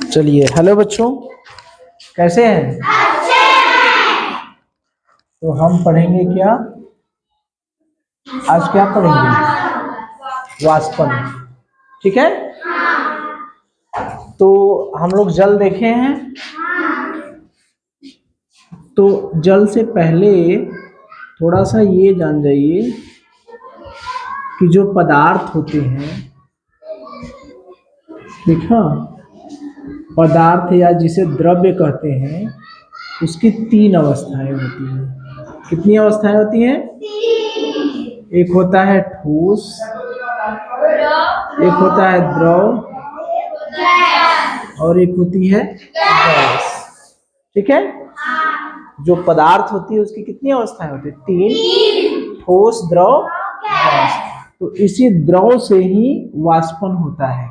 चलिए, हेलो बच्चों, कैसे हैं? तो हम पढ़ेंगे क्या आज? क्या पढ़ेंगे? वाष्पन। ठीक है। तो हम लोग जल देखे हैं। तो जल से पहले थोड़ा सा ये जान जाइए कि जो पदार्थ होते हैं, देखा, पदार्थ या जिसे द्रव्य कहते हैं, उसकी 3 अवस्थाएं होती हैं। कितनी अवस्थाएं होती हैं? एक होता है ठोस, एक होता है द्रव, और एक होती है गैस। ठीक है। जो पदार्थ होती है उसकी कितनी अवस्थाएं होती है? 3, ठोस, द्रव, गैस। तो इसी द्रव से ही वाष्पन होता है।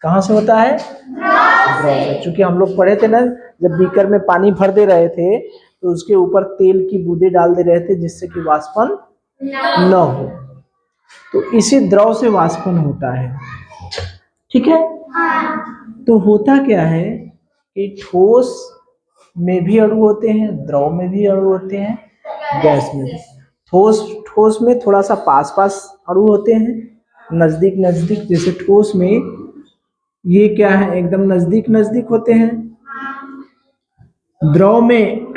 कहाँ से होता है? द्रव से। चूंकि हम लोग पढ़े थे ना, जब बीकर में पानी भर दे रहे थे तो उसके ऊपर तेल की बूंदें डाल दे रहे थे जिससे कि वाष्पन न हो। तो इसी द्रव से वाष्पन होता है। ठीक है। तो होता क्या है कि ठोस में भी अणु होते हैं, द्रव में भी अणु होते हैं, गैस में भी। ठोस में थोड़ा सा पास पास अणु होते हैं, नजदीक नजदीक। जैसे ठोस में ये क्या है, एकदम नजदीक नजदीक होते हैं। द्रव में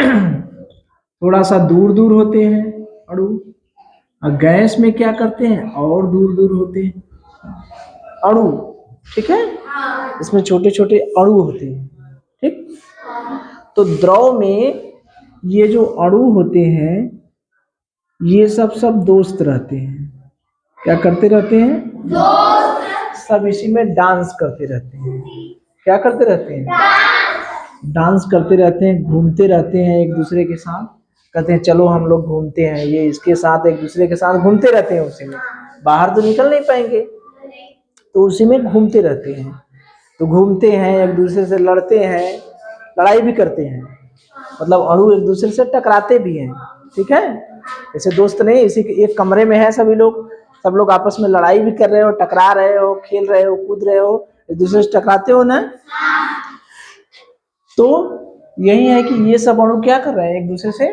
थोड़ा सा दूर दूर होते हैं अणु, और गैस में क्या करते हैं, और दूर दूर होते हैं अणु। ठीक है। इसमें छोटे छोटे अणु होते हैं। ठीक। तो द्रव में ये जो अणु होते हैं, ये सब दोस्त रहते हैं। क्या करते रहते हैं? दोस्त। सब इसी में डांस करते रहते हैं। क्या करते रहते हैं? डांस करते रहते हैं, घूमते रहते हैं एक दूसरे के साथ। कहते हैं चलो हम लोग घूमते हैं, ये इसके साथ एक दूसरे के साथ घूमते रहते हैं। उसी में बाहर तो निकल नहीं पाएंगे, तो उसी में घूमते रहते हैं। तो घूमते हैं, एक दूसरे से लड़ते हैं, लड़ाई भी करते हैं। मतलब अणु एक दूसरे से टकराते भी हैं। ठीक है। ऐसे दोस्त नहीं, इसी एक कमरे में है सभी लोग, सब लोग आपस में लड़ाई भी कर रहे हो, टकरा रहे हो, खेल रहे हो, कूद रहे हो, एक दूसरे से टकराते हो ना। तो यही है कि ये सब अणु क्या कर रहे हैं, एक दूसरे से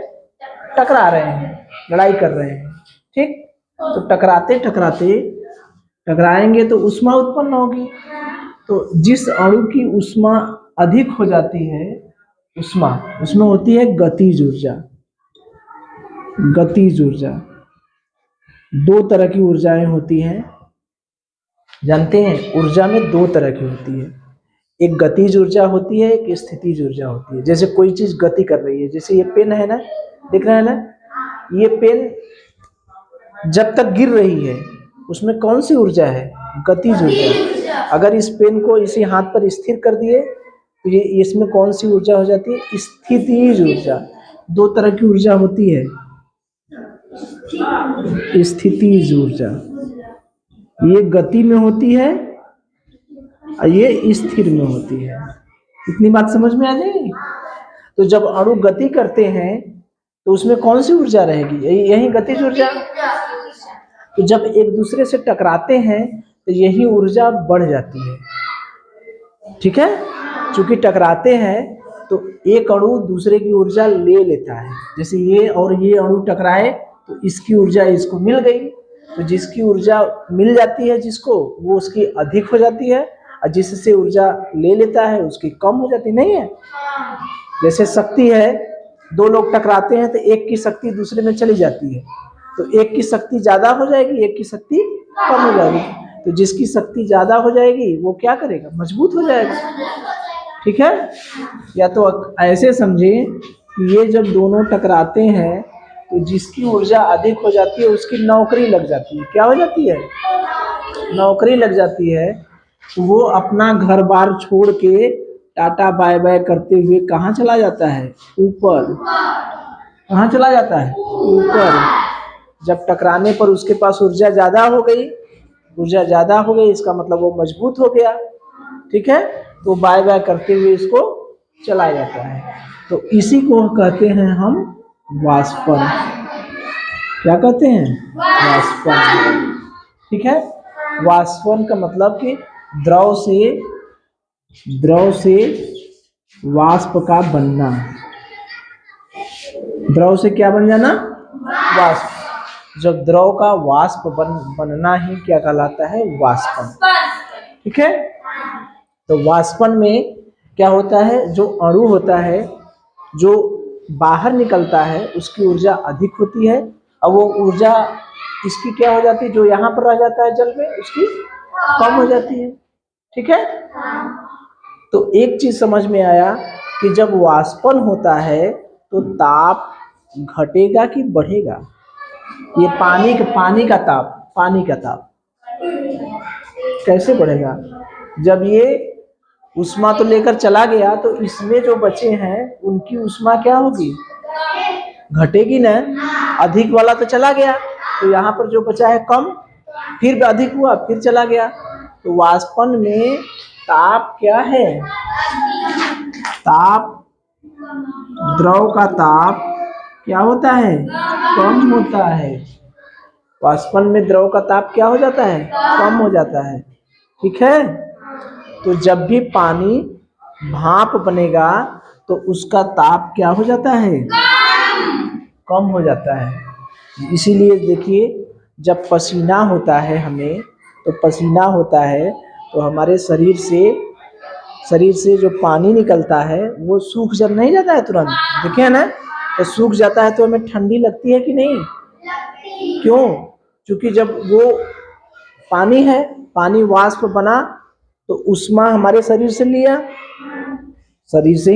टकरा रहे हैं, लड़ाई कर रहे हैं। ठीक। तो टकराते टकराते टकराएंगे तो ऊष्मा उत्पन्न होगी। तो जिस अणु की ऊष्मा अधिक हो जाती है, ऊष्मा, उसमें होती है गतिज ऊर्जा। गतिज ऊर्जा, 2 तरह की ऊर्जाएं होती हैं। जानते हैं, ऊर्जा में 2 तरह की होती है। एक गतिज ऊर्जा होती है, एक स्थितिज ऊर्जा होती है। जैसे कोई चीज गति कर रही है, जैसे ये पेन है ना, दिख रहा है ना, ये पेन जब तक गिर रही है उसमें कौन सी ऊर्जा है? गतिज ऊर्जा। अगर इस पेन को इसी हाथ पर स्थिर कर दिए तो ये इसमें कौन सी ऊर्जा हो जाती है? स्थितिज ऊर्जा। 2 तरह की ऊर्जा होती है। स्थितिज ऊर्जा ये गति में होती है और ये स्थिर में होती है। इतनी बात समझ में आ जाएगी। तो जब अणु गति करते हैं तो उसमें कौन सी ऊर्जा रहेगी? यही गतिज ऊर्जा। तो जब एक दूसरे से टकराते हैं तो यही ऊर्जा बढ़ जाती है। ठीक है। चूंकि टकराते हैं तो एक अणु दूसरे की ऊर्जा ले लेता है। जैसे ये और ये अणु टकराए तो इसकी ऊर्जा इसको मिल गई, तो जिसकी ऊर्जा मिल जाती है जिसको, वो उसकी अधिक हो जाती है, और जिससे ऊर्जा ले लेता है उसकी कम हो जाती नहीं है। जैसे शक्ति है, 2 लोग टकराते हैं तो एक की शक्ति दूसरे में चली जाती है, तो एक की शक्ति ज्यादा हो जाएगी, एक की शक्ति कम हो जाएगी। तो जिसकी शक्ति ज्यादा हो जाएगी वो क्या करेगा? मजबूत हो जाएगा। ठीक है। या तो ऐसे समझे कि ये जब दोनों टकराते हैं तो जिसकी ऊर्जा अधिक हो जाती है उसकी नौकरी लग जाती है। क्या हो जाती है? नौकरी लग जाती है। तो वो अपना घर बार छोड़ के टाटा बाय बाय करते हुए कहाँ चला जाता है? ऊपर। कहाँ चला जाता है? ऊपर। जब टकराने पर उसके पास ऊर्जा ज्यादा हो गई, ऊर्जा ज्यादा हो गई, इसका मतलब वो मजबूत हो गया। ठीक है। तो बाय बाय करते हुए इसको चला जाता है। तो इसी को कहते हैं हम वाष्पन। क्या कहते हैं? वाष्पन। ठीक है। वाष्पन का मतलब कि द्रव से वाष्प का बनना। द्रव से क्या बन जाना? वाष्प। जब द्रव का वाष्प बनना ही क्या कहलाता है? वाष्पन। ठीक है। तो वाष्पन में क्या होता है? जो अणु होता है जो बाहर निकलता है उसकी ऊर्जा अधिक होती है और वो ऊर्जा इसकी क्या हो जाती है? जो यहाँ पर रह जाता है जल में उसकी कम हो जाती है। ठीक है। तो एक चीज समझ में आया कि जब वाष्पन होता है तो ताप घटेगा कि बढ़ेगा? ये पानी का ताप कैसे बढ़ेगा? जब ये उष्मा तो लेकर चला गया तो इसमें जो बचे हैं उनकी उष्मा क्या होगी? घटेगी ना। अधिक वाला तो चला गया तो यहाँ पर जो बचा है कम, फिर अधिक हुआ फिर चला गया। तो वाष्पन में ताप क्या है? ताप, द्रव का ताप क्या होता है? कम होता है। वाष्पन में द्रव का ताप क्या हो जाता है? कम हो जाता है। ठीक है। तो जब भी पानी भाप बनेगा तो उसका ताप क्या हो जाता है? कम हो जाता है। इसीलिए देखिए जब पसीना होता है हमें, तो पसीना होता है तो हमारे शरीर से जो पानी निकलता है वो सूख जब नहीं जाता है तुरंत, देखिए ना, तो सूख जाता है तो हमें ठंडी लगती है कि नहीं? क्यों? क्योंकि जब वो पानी है, पानी वाष्प बना तो उष्मा हमारे शरीर से ही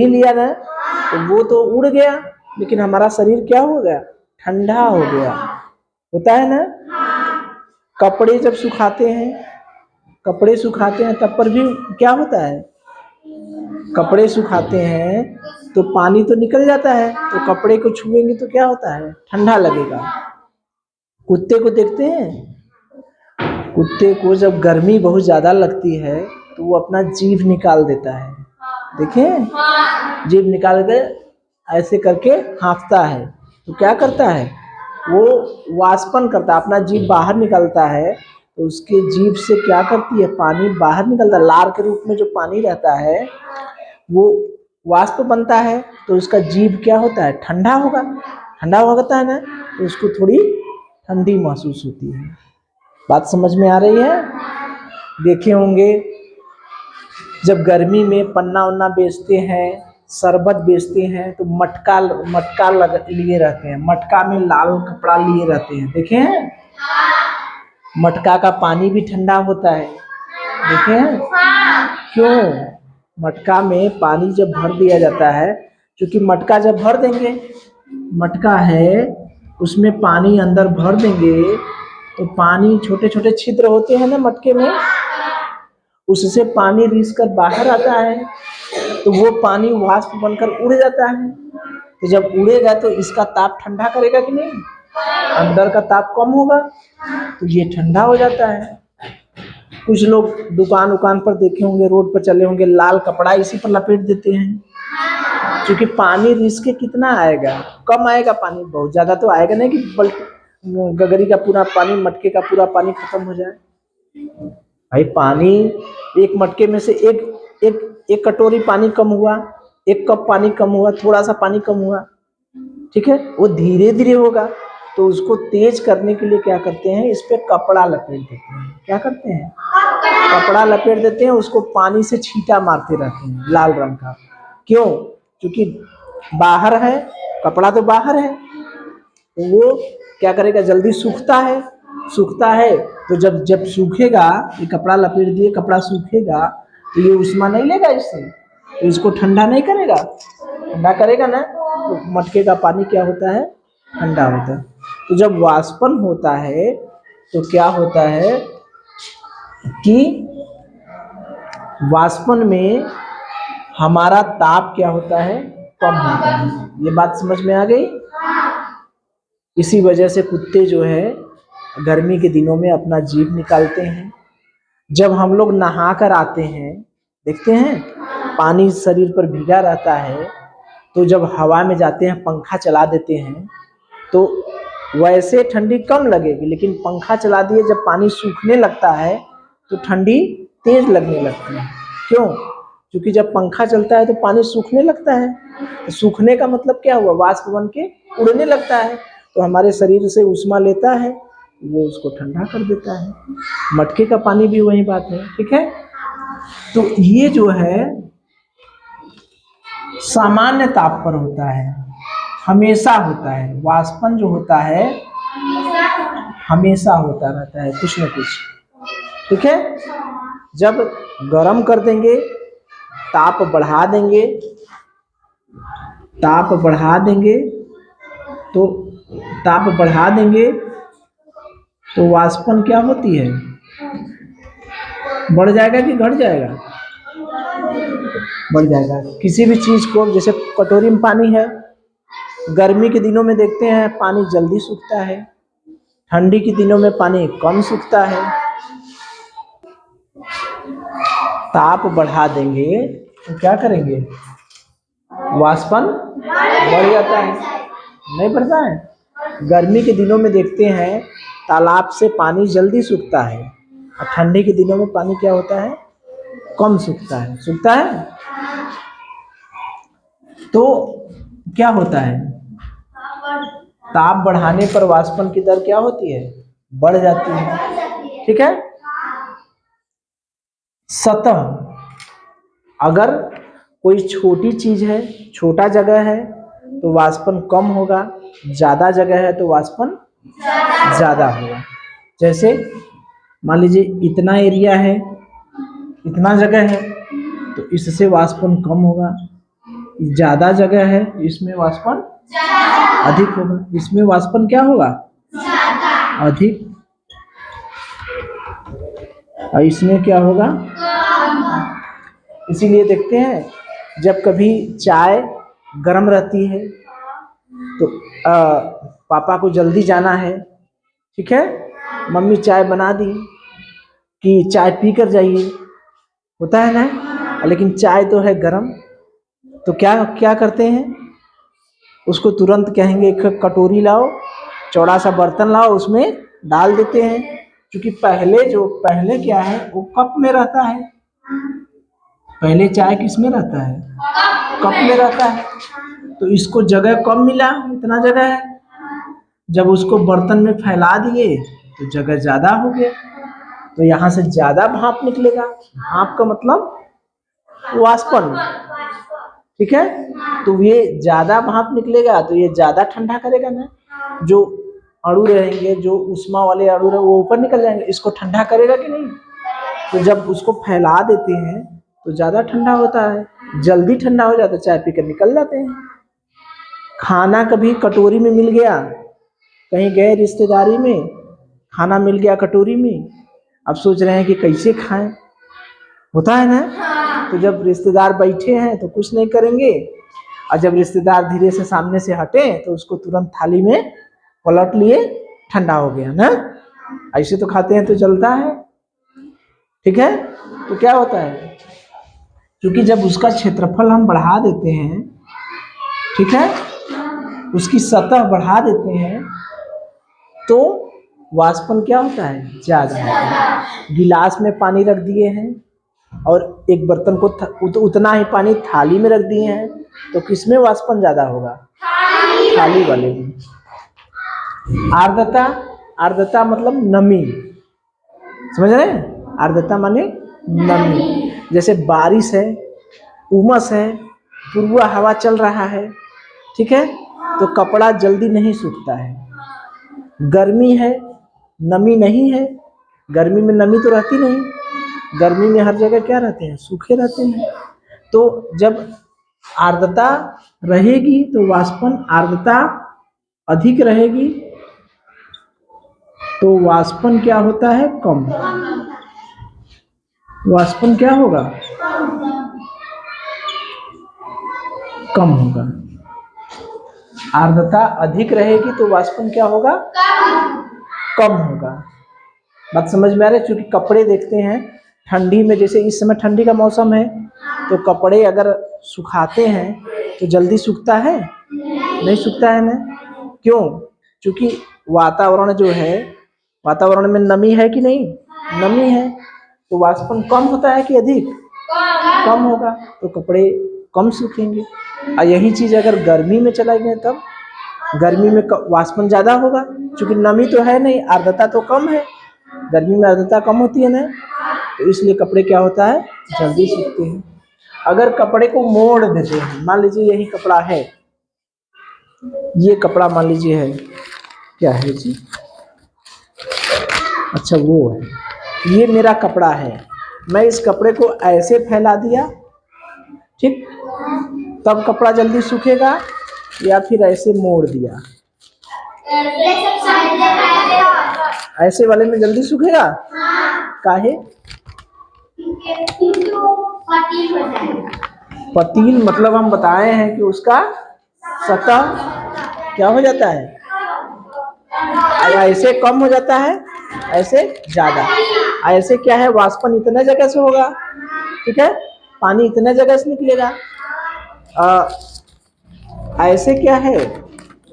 लिया ना, तो वो तो उड़ गया लेकिन हमारा शरीर क्या हो गया? ठंडा हो गया। होता है ना। कपड़े जब सुखाते हैं तब पर भी क्या होता है? कपड़े सुखाते हैं तो पानी तो निकल जाता है, तो कपड़े को छुएंगे तो क्या होता है? ठंडा लगेगा। कुत्ते को देखते हैं, कुत्ते को जब गर्मी बहुत ज्यादा लगती है तो वो अपना जीभ निकाल देता है। देखें, जीभ निकाल के ऐसे करके हाँफता है। तो क्या करता है? वो वाष्पन करता है, अपना जीभ बाहर निकलता है। तो उसके जीभ से क्या करती है? पानी बाहर निकलता है। लार के रूप में जो पानी रहता है वो वाष्प बनता है तो उसका जीभ क्या होता है? ठंडा होता है ना, तो उसको थोड़ी ठंडी महसूस होती है। बात समझ में आ रही है? देखे होंगे जब गर्मी में पन्ना उन्ना बेचते हैं, शरबत बेचते हैं तो मटका लिए रहते हैं, मटका में लाल कपड़ा लिए रहते हैं। देखे हैं? मटका का पानी भी ठंडा होता है। देखे हैं? क्यों? मटका में पानी जब भर दिया जाता है, क्योंकि मटका जब भर देंगे, मटका है उसमें पानी अंदर भर देंगे तो पानी छोटे छोटे छिद्र होते हैं ना मटके में, उससे पानी रिस कर बाहर आता है तो वो पानी वाष्प बनकर उड़ जाता है। तो जब उड़ेगा तो इसका ताप ठंडा करेगा कि नहीं? अंदर का ताप कम होगा तो ये ठंडा हो जाता है। कुछ लोग दुकान पर देखे होंगे, रोड पर चले होंगे, लाल कपड़ा इसी पर लपेट देते हैं, क्योंकि पानी रिस के कितना आएगा? कम आएगा पानी, बहुत ज्यादा तो आएगा नहीं कि गगरी का पूरा पानी, मटके का पूरा पानी खत्म हो जाए। भाई पानी एक मटके में से एक कटोरी पानी कम हुआ, एक कप पानी कम हुआ, थोड़ा सा पानी कम हुआ, ठीक है, वो धीरे धीरे होगा। तो उसको तेज करने के लिए क्या करते हैं? इस पे कपड़ा लपेट देते हैं। क्या करते हैं? कपड़ा लपेट देते हैं, उसको पानी से छींटा मारते रहते हैं लाल रंग का। क्यों? क्योंकि बाहर है, कपड़ा तो बाहर है, तो वो क्या करेगा? जल्दी सूखता है तो जब सूखेगा, ये कपड़ा लपेट दिए, कपड़ा सूखेगा तो ये उष्मा नहीं लेगा इससे, तो इसको ठंडा नहीं करेगा। ठंडा करेगा ना तो मटके का पानी क्या होता है? ठंडा होता है। तो जब वाष्पन होता है तो क्या होता है कि वाष्पन में हमारा ताप क्या होता है? कम होता है। ये बात समझ में आ गई? इसी वजह से कुत्ते जो है गर्मी के दिनों में अपना जीभ निकालते हैं। जब हम लोग नहा कर आते हैं, देखते हैं पानी शरीर पर भीगा रहता है, तो जब हवा में जाते हैं, पंखा चला देते हैं, तो वैसे ठंडी कम लगेगी, लेकिन पंखा चला दिए जब पानी सूखने लगता है तो ठंडी तेज लगने लगती है। क्यों? क्योंकि जब पंखा चलता है तो पानी सूखने लगता है, तो सूखने का मतलब क्या हुआ, वाष्प बन के उड़ने लगता है, तो हमारे शरीर से ऊष्मा लेता है, वो उसको ठंडा कर देता है। मटके का पानी भी वही बात है, ठीक है। तो ये जो है सामान्य ताप पर होता है, हमेशा होता है। वाष्पन जो होता है हमेशा होता रहता है, कुछ न कुछ, ठीक है। जब गर्म कर देंगे, ताप बढ़ा देंगे, ताप बढ़ा देंगे तो ताप बढ़ा देंगे तो वाष्पन क्या होती है, बढ़ जाएगा कि घट जाएगा? बढ़ जाएगा। किसी भी चीज को, जैसे कटोरी में पानी है, गर्मी के दिनों में देखते हैं पानी जल्दी सूखता है, ठंडी के दिनों में पानी कम सूखता है। ताप बढ़ा देंगे तो क्या करेंगे, वाष्पन बढ़ जाता है, नहीं बढ़ता है। गर्मी के दिनों में देखते हैं तालाब से पानी जल्दी सूखता है, और ठंडी के दिनों में पानी क्या होता है, कम सूखता है, सूखता है। तो क्या होता है, ताप बढ़ाने पर वाष्पन की दर क्या होती है, बढ़ जाती है, ठीक है। सतह, अगर कोई छोटी चीज है, छोटा जगह है तो वाष्पन कम होगा, ज्यादा जगह है तो वाष्पन ज्यादा होगा। जैसे मान लीजिए इतना एरिया है, इतना जगह है, तो इससे वाष्पन कम होगा। ज्यादा जगह है, इसमें वाष्पन अधिक होगा। इसमें वाष्पन क्या होगा, अधिक, और इसमें क्या होगा, इसीलिए देखते हैं जब कभी चाय गर्म रहती है तो पापा को जल्दी जाना है, ठीक है, मम्मी चाय बना दी कि चाय पी कर जाइए, होता है ना। लेकिन चाय तो है गर्म, तो क्या क्या करते हैं, उसको तुरंत कहेंगे एक कटोरी लाओ, चौड़ा सा बर्तन लाओ, उसमें डाल देते हैं। क्योंकि पहले क्या है, वो कप में रहता है, पहले चाय किस में रहता है, कप में रहता है, तो इसको जगह कम मिला, इतना जगह है, जब उसको बर्तन में फैला दिए तो जगह ज्यादा हो गया, तो यहाँ से ज्यादा भाप निकलेगा। भाप का मतलब वाष्पन, ठीक है। तो ये ज्यादा भाप निकलेगा तो ये ज्यादा ठंडा करेगा ना, जो अणु रहेंगे, जो उष्मा वाले अणु रहे वो ऊपर निकल जाएंगे, इसको ठंडा करेगा कि नहीं। तो जब उसको फैला देते हैं तो ज्यादा ठंडा होता है, जल्दी ठंडा हो जाता है, चाय पीकर निकल जाते हैं। खाना कभी कटोरी में मिल गया, कहीं गए रिश्तेदारी में, खाना मिल गया कटोरी में, अब सोच रहे हैं कि कैसे खाएं, होता है ना। तो जब रिश्तेदार बैठे हैं तो कुछ नहीं करेंगे, और जब रिश्तेदार धीरे से सामने से हटे तो उसको तुरंत थाली में पलट लिए, ठंडा हो गया ना। ऐसे तो खाते हैं तो जलता है, ठीक है। तो क्या होता है, क्योंकि जब उसका क्षेत्रफल हम बढ़ा देते हैं, ठीक है, उसकी सतह बढ़ा देते हैं, तो वाष्पन क्या होता है, ज्यादा होता है। गिलास में पानी रख दिए हैं और एक बर्तन को उतना ही पानी थाली में रख दिए हैं, तो किसमें वाष्पन ज्यादा होगा, थाली वाले में। आर्द्रता, आर्द्रता मतलब नमी, समझ रहे हैं, आर्द्रता माने नमी। जैसे बारिश है, उमस है, पूर्वा हवा चल रहा है, ठीक है, तो कपड़ा जल्दी नहीं सूखता है। गर्मी है, नमी नहीं है, गर्मी में नमी तो रहती नहीं, गर्मी में हर जगह क्या रहते हैं, सूखे रहते हैं। तो जब आर्द्रता रहेगी तो वाष्पन, आर्द्रता अधिक रहेगी तो वाष्पन क्या होता है, कम। वाष्पन क्या होगा, कम होगा। आर्द्रता अधिक रहेगी तो वाष्पन क्या होगा, कम होगा। बात समझ में आ रही है। क्योंकि कपड़े देखते हैं ठंडी में, जैसे इस समय ठंडी का मौसम है, तो कपड़े अगर सुखाते हैं तो जल्दी सूखता है, नहीं सूखता है ना। क्यों? क्योंकि वातावरण जो है, वातावरण में नमी है कि नहीं, नमी है, तो वाष्पन कम होता है कि अधिक, कम होगा, तो कपड़े कम सूखेंगे। और यही चीज अगर गर्मी में चला गया तब गर्मी में वाष्पन ज्यादा होगा, क्योंकि नमी तो है नहीं, आर्द्रता तो कम है, गर्मी में आर्द्रता कम होती है ना, तो इसलिए कपड़े क्या होता है, जल्दी सूखते हैं। अगर कपड़े को मोड़ देते हैं, मान लीजिए यही कपड़ा है, ये कपड़ा मान लीजिए है, क्या है जी, अच्छा वो है, ये मेरा कपड़ा है, मैं इस कपड़े को ऐसे फैला दिया, ठीक, तब कपड़ा जल्दी सूखेगा, या फिर ऐसे मोड़ दिया, ऐसे वाले में जल्दी सूखेगा, काहे, पतील मतलब हम बताए हैं कि उसका सतह क्या हो जाता है, ऐसे कम हो जाता है, ऐसे ज्यादा, ऐसे क्या है, वाष्पन इतने जगह से होगा, ठीक है, पानी इतने जगह से निकलेगा, ऐसे क्या है,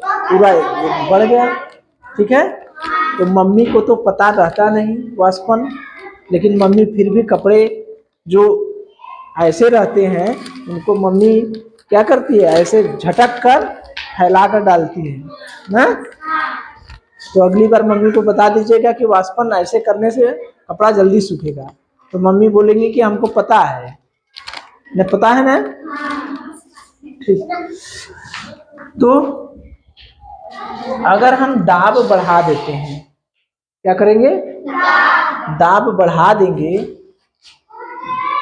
पूरा बढ़ गया, ठीक है। तो मम्मी को तो पता रहता नहीं वाष्पन, लेकिन मम्मी फिर भी कपड़े जो ऐसे रहते हैं उनको मम्मी क्या करती है, ऐसे झटक कर फैला कर डालती है ना। तो अगली बार मम्मी को बता दीजिएगा कि वाष्पन ऐसे करने से कपड़ा जल्दी सूखेगा, तो मम्मी बोलेंगी कि हमको पता है ना, पता है ना, ठीक। तो अगर हम दाब बढ़ा देते हैं, क्या करेंगे, दाब बढ़ा देंगे,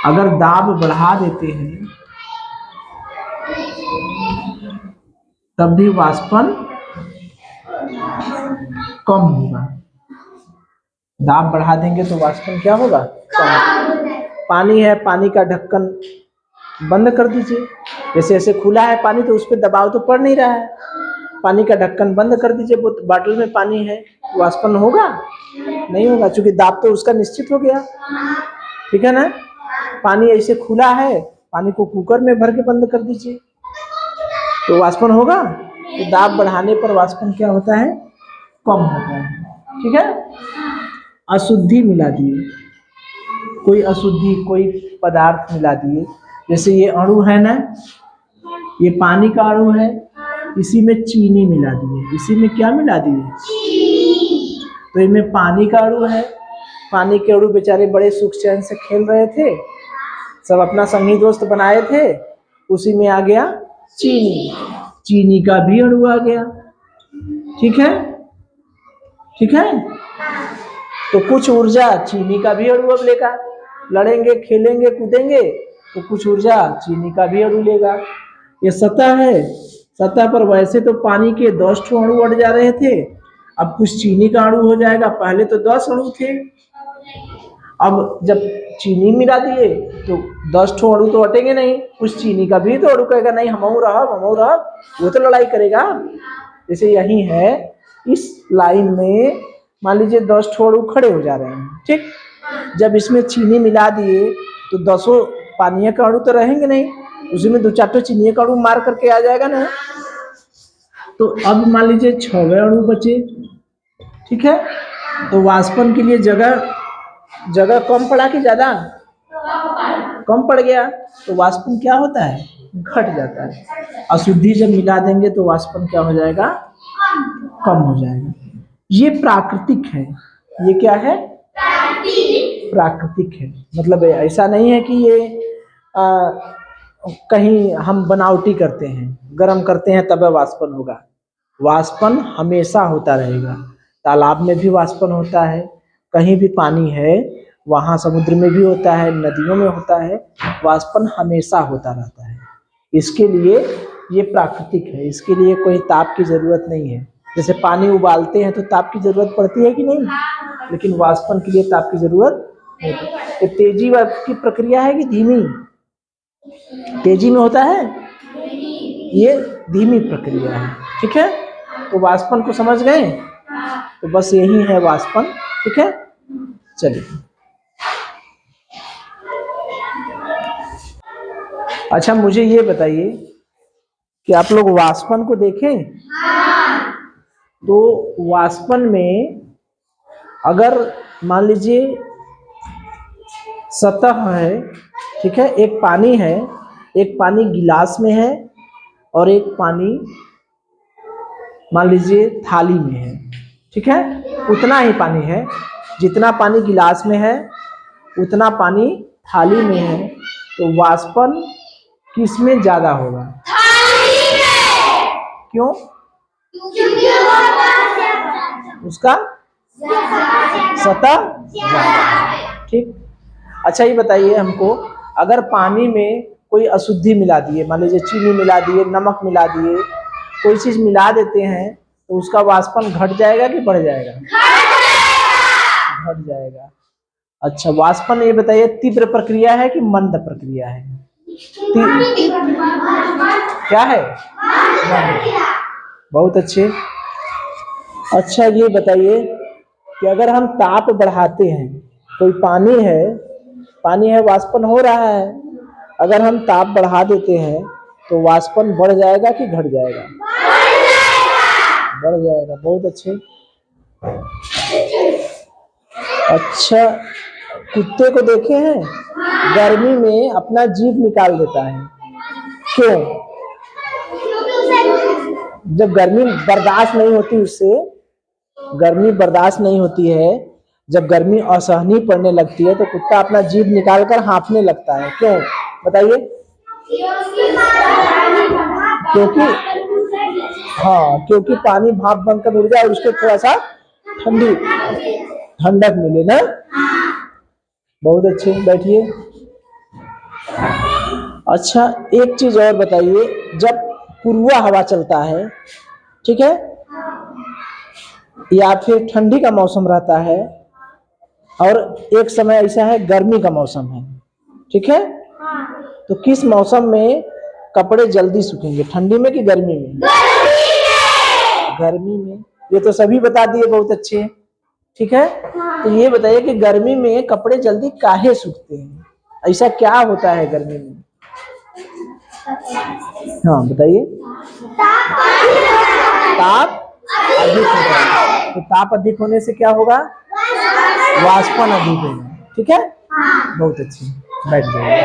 अगर दाब बढ़ा देते हैं तब भी वाष्पन कम होगा, दाब बढ़ा देंगे तो वाष्पन क्या होगा, कम। पानी है, पानी का ढक्कन बंद कर दीजिए, जैसे ऐसे खुला है पानी तो उस पर दबाव तो पड़ नहीं रहा है, पानी का ढक्कन बंद कर दीजिए, बोतल में पानी है, वाष्पन होगा, नहीं होगा, क्योंकि दाब तो उसका निश्चित हो गया, ठीक है ना। पानी ऐसे खुला है, पानी को कुकर में भर के बंद कर दीजिए तो वाष्पन होगा, तो दाब बढ़ाने पर वाष्पन क्या होता है, कम होता है, ठीक है। अशुद्धि मिला दिए, कोई अशुद्धि, कोई पदार्थ मिला दिए, जैसे ये अणु है ना, ये पानी का अणु है, इसी में चीनी मिला दिए, इसी में क्या मिला दिए, तो इनमें पानी का अणु है, पानी के अणु बेचारे बड़े सुख चैन से खेल रहे थे, सब अपना संगी दोस्त बनाए थे, उसी में आ गया चीनी, चीनी का भी अणु आ गया, ठीक है, ठीक है। तो कुछ ऊर्जा चीनी का भी अणु अब लेगा, लड़ेंगे खेलेंगे कूदेंगे तो कुछ ऊर्जा चीनी का भी अणु लेगा। ये सतह है, सतह पर वैसे तो पानी के 10 अणु अड़ जा रहे थे, अब कुछ चीनी का अणु हो जाएगा, पहले तो 10 अणु थे, अब जब चीनी मिला दिए तो 10 अणु तो हटेंगे नहीं, कुछ चीनी का भी तो अणु कहेगा नहीं हमऊ रहा, वो तो लड़ाई करेगा। जैसे यही है, इस लाइन में मान लीजिए 10 अणु खड़े हो जा रहे हैं, ठीक, जब इसमें चीनी मिला दिए तो 10 पानी का अणु तो रहेंगे नहीं, उसी में 2-4 चीनी का अणु मार करके आ जाएगा ना, तो अब मान लीजिए 6 अणु बचे, ठीक है। तो वाष्पन के लिए जगह कम पड़ा कि ज्यादा, कम पड़ गया, तो वाष्पन क्या होता है, घट जाता है। अशुद्धि जब मिला देंगे तो वाष्पन क्या हो जाएगा, कम हो जाएगा। ये प्राकृतिक है, ये क्या है, प्राकृतिक है, मतलब ऐसा नहीं है कि ये कहीं हम बनावटी करते हैं, गर्म करते हैं तब वाष्पन होगा, वाष्पन हमेशा होता रहेगा। तालाब में भी वाष्पन होता है, कहीं भी पानी है वहाँ समुद्र में भी होता है, नदियों में होता है, वाष्पन हमेशा होता रहता है। इसके लिए ये प्राकृतिक है, इसके लिए कोई ताप की जरूरत नहीं है। जैसे पानी उबालते हैं तो ताप की जरूरत पड़ती है कि नहीं, लेकिन वाष्पन के लिए ताप की जरूरत नहीं है। तेजी की प्रक्रिया है कि धीमी, तेजी में होता है, ये धीमी प्रक्रिया है, ठीक है। तो वाष्पन को समझ गए, तो बस यही है वाष्पन, ठीक है। चलिए, अच्छा मुझे ये बताइए कि आप लोग वाष्पन को देखें, तो वाष्पन में अगर मान लीजिए सतह है, ठीक है, एक पानी है, एक पानी गिलास में है और एक पानी मान लीजिए थाली में है, ठीक है, उतना ही पानी है, जितना पानी गिलास में है उतना पानी थाली में है, तो वाष्पन किस में ज्यादा होगा? क्यों? उसका सतह ज्यादा, ठीक। अच्छा ये बताइए हमको, अगर पानी में कोई अशुद्धि मिला दिए, मान लीजिए चीनी मिला दिए, नमक मिला दिए, कोई चीज मिला देते हैं, तो उसका वाष्पन घट जाएगा कि बढ़ जाएगा? घट जाएगा। अच्छा, वाष्पन ये बताइए तीव्र प्रक्रिया है कि मंद प्रक्रिया है? क्या है? बहुत अच्छे। अच्छा ये बताइए कि अगर हम ताप बढ़ाते हैं, कोई पानी है वाष्पन हो रहा है, अगर हम ताप बढ़ा देते हैं तो वाष्पन बढ़ जाएगा कि घट जाएगा? बढ़ जाएगा। बहुत अच्छे। अच्छा, कुत्ते को देखे हैं गर्मी में अपना जीभ निकाल देता है, क्यों? जब गर्मी बर्दाश्त नहीं होती, उससे गर्मी बर्दाश्त नहीं होती है, जब गर्मी असहनीय पड़ने लगती है तो कुत्ता अपना जीभ निकालकर हाँफने लगता है, क्यों बताइए? क्योंकि पानी भाप बनकर उड़ जाए और उसको थोड़ा सा ठंडक मिले ना। बहुत अच्छे, बैठिए। अच्छा एक चीज और बताइए, जब पूर्वा हवा चलता है, ठीक है, या फिर ठंडी का मौसम रहता है और एक समय ऐसा है गर्मी का मौसम है, ठीक है, तो किस मौसम में कपड़े जल्दी सूखेंगे, ठंडी में कि गर्मी में? गर्मी में। ये तो सभी बता दिए, बहुत अच्छे, ठीक है। तो ये बताइए कि गर्मी में कपड़े जल्दी काहे सूखते हैं, ऐसा क्या होता है गर्मी में? हाँ बताइए। ताप अधिक होता है, तो ताप अधिक होने से क्या होगा? वाष्पन अधिक होगा, ठीक है। बहुत अच्छी, बैठ जाइए।